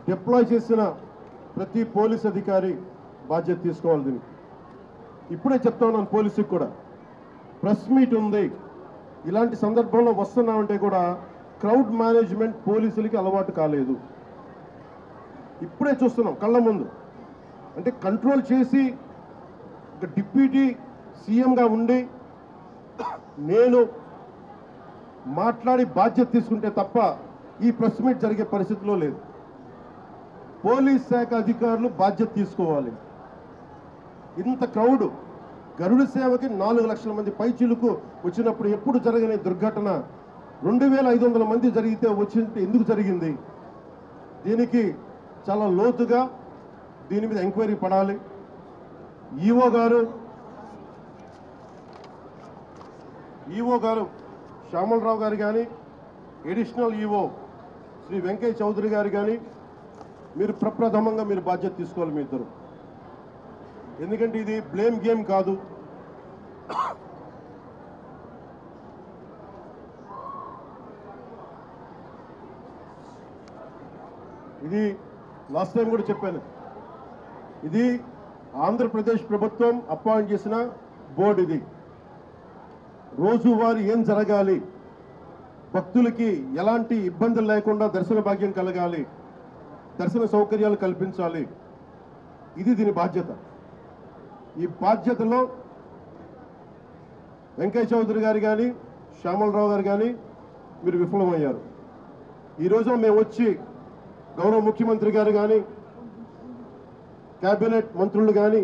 Deploy చేసిన ప్రతి police అధికారి బాధ్యత తీసుకోవాలి. దీనికి ఇప్పుడే చెప్తా ఉన్నాను పోలీసుకి కూడా, ప్రెస్ మీట్ ఉంది, ఇలాంటి సందర్భంలో వస్తున్నామంటే కూడా క్రౌడ్ మేనేజ్మెంట్ పోలీసులకి అలవాటు కాలేదు. ఇప్పుడే చూస్తున్నాం కళ్ళ ముందు. అంటే కంట్రోల్ చేసి ఒక డిప్యూటీ సీఎంగా ఉండి నేను మాట్లాడి బాధ్యత తీసుకుంటే తప్ప ఈ ప్రెస్ మీట్ జరిగే పరిస్థితిలో లేదు. పోలీస్ శాఖ అధికారులు బాధ్యత తీసుకోవాలి. ఇంత క్రౌడ్ గరుడ సేవకి 4 లక్షల మంది పైచిలుకు వచ్చినప్పుడు ఎప్పుడు జరగని దుర్ఘటన 2500 మంది జరిగితే వచ్చింది ఎందుకు జరిగింది? దీనికి చాలా లోతుగా దీని మీద ఎంక్వైరీ పడాలి. ఈఓ గారు శ్యామలరావు గారు కానీ, ఎడిషనల్ ఈఓ శ్రీ వెంకయ్య చౌదరి గారు కానీ మీరు ప్రప్రథమంగా మీరు బాధ్యత తీసుకోవాలి మీ ఇద్దరు. ఎందుకంటే ఇది బ్లేమ్ గేమ్ కాదు. ఇది లాస్ట్ టైం కూడా చెప్పాను, ఇది ఆంధ్రప్రదేశ్ ప్రభుత్వం అపాయింట్ చేసిన బోర్డు. ఇది రోజువారీ ఏం జరగాలి, భక్తులకి ఎలాంటి ఇబ్బందులు లేకుండా దర్శన భాగ్యం కలగాలి, దర్శన సౌకర్యాలు కల్పించాలి, ఇది దీని బాధ్యత. ఈ బాధ్యతలో వెంకయ్య చౌదరి గారు కానీ, శ్యామలరావు గారు కానీ మీరు విఫలమయ్యారు. ఈ రోజున మేము వచ్చి గౌరవ ముఖ్యమంత్రి గారు కానీ, కేబినెట్ మంత్రులు కానీ,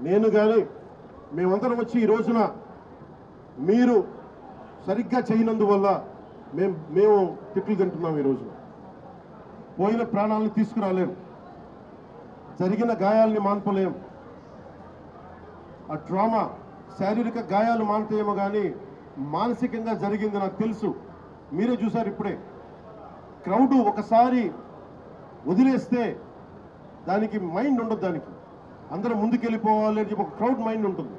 నేను కానీ మేమందరం వచ్చి ఈ రోజున మీరు సరిగ్గా చేయనందువల్ల మేము తిట్లు తింటున్నాం. ఈ రోజు పోయిన ప్రాణాలను తీసుకురాలేం, జరిగిన గాయాలని మాన్పలేం. ఆ ట్రామా శారీరక గాయాలు మానుతాయేమో కానీ మానసికంగా జరిగింది నాకు తెలుసు. మీరే చూసారు ఇప్పుడే. క్రౌడ్ ఒకసారి వదిలేస్తే దానికి మైండ్ ఉండదు, దానికి అందరూ ముందుకెళ్ళిపోవాలి అని చెప్పి ఒక క్రౌడ్ మైండ్ ఉంటుంది.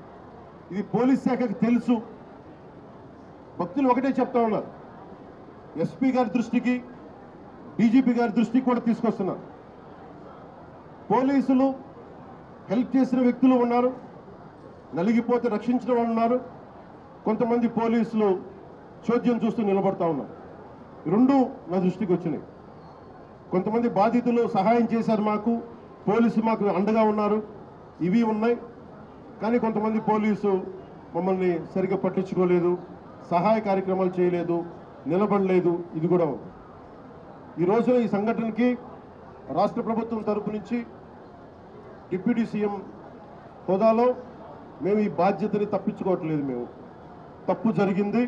ఇది పోలీస్ శాఖకి తెలుసు. భక్తులు ఒకటే చెప్తా ఉన్నారు, ఎస్పీ గారి దృష్టికి, డీజీపీ గారి దృష్టికి కూడా తీసుకొస్తున్నారు. పోలీసులు హెల్ప్ చేసిన వ్యక్తులు ఉన్నారు, నలిగిపోతే రక్షించిన వాళ్ళు ఉన్నారు, కొంతమంది పోలీసులు చోద్యం చూస్తూ నిలబడతా ఉన్నారు. రెండు నా దృష్టికి వచ్చినాయి. కొంతమంది బాధితులు సహాయం చేశారు, పోలీసు మాకు అండగా ఉన్నారు, ఇవి ఉన్నాయి. కానీ కొంతమంది పోలీసు మమ్మల్ని సరిగ్గా పట్టించుకోలేదు, సహాయ కార్యక్రమాలు చేయలేదు, నిలబడలేదు. ఇది కూడా ఉంది. ఈ రోజున ఈ సంఘటనకి రాష్ట్ర ప్రభుత్వం తరపు నుంచి డిప్యూటీ సీఎం హోదాలో మేము ఈ బాధ్యతని తప్పించుకోవట్లేదు. మేము తప్పు జరిగింది,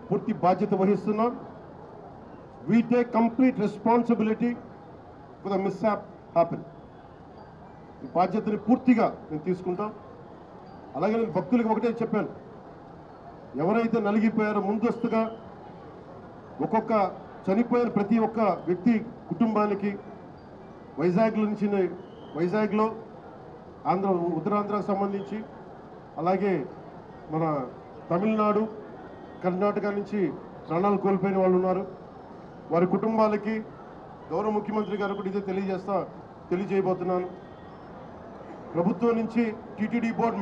పూర్తి బాధ్యత వహిస్తున్నాం. We take complete responsibility for the mishap happened. ఈ బాధ్యతని పూర్తిగా నేను తీసుకుంటాం. అలాగే నేను భక్తులకు ఒకటే చెప్పాను, ఎవరైతే నలిగిపోయారో ముందస్తుగా ఒక్కొక్క చనిపోయిన ప్రతి ఒక్క వ్యక్తి కుటుంబానికి వైజాగ్లో ఉత్తరాంధ్రకు సంబంధించి, అలాగే మన తమిళనాడు, కర్ణాటక నుంచి ప్రాణాలు కోల్పోయిన వాళ్ళు ఉన్నారు. వారి కుటుంబాలకి గౌరవ ముఖ్యమంత్రి గారు కూడా ఇదే తెలియజేయబోతున్నాను. ప్రభుత్వం నుంచి టీటీడీ బోర్డు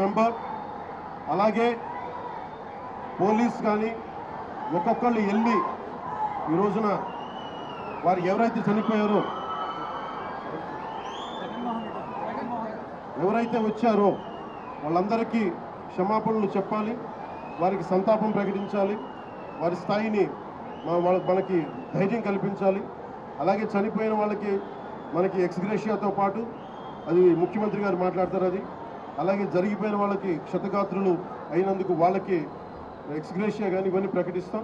మెంబర్ అలాగే పోలీస్ కానీ ఒక్కొక్కళ్ళు వెళ్ళి ఈ రోజున వారు ఎవరైతే చనిపోయారో, ఎవరైతే వచ్చారో వాళ్ళందరికీ క్షమాపణలు చెప్పాలి, వారికి సంతాపం ప్రకటించాలి, వారి స్థాయిని మనకి ధైర్యం కల్పించాలి. అలాగే చనిపోయిన వాళ్ళకి మనకి ఎక్స్గ్రేషియాతో పాటు అది ముఖ్యమంత్రి గారు మాట్లాడతారు. అది అలాగే జరిగిపోయిన వాళ్ళకి క్షతగాత్రులు అయినందుకు వాళ్ళకి ఎక్స్గ్రేషియా కానీ ఇవన్నీ ప్రకటిస్తాం.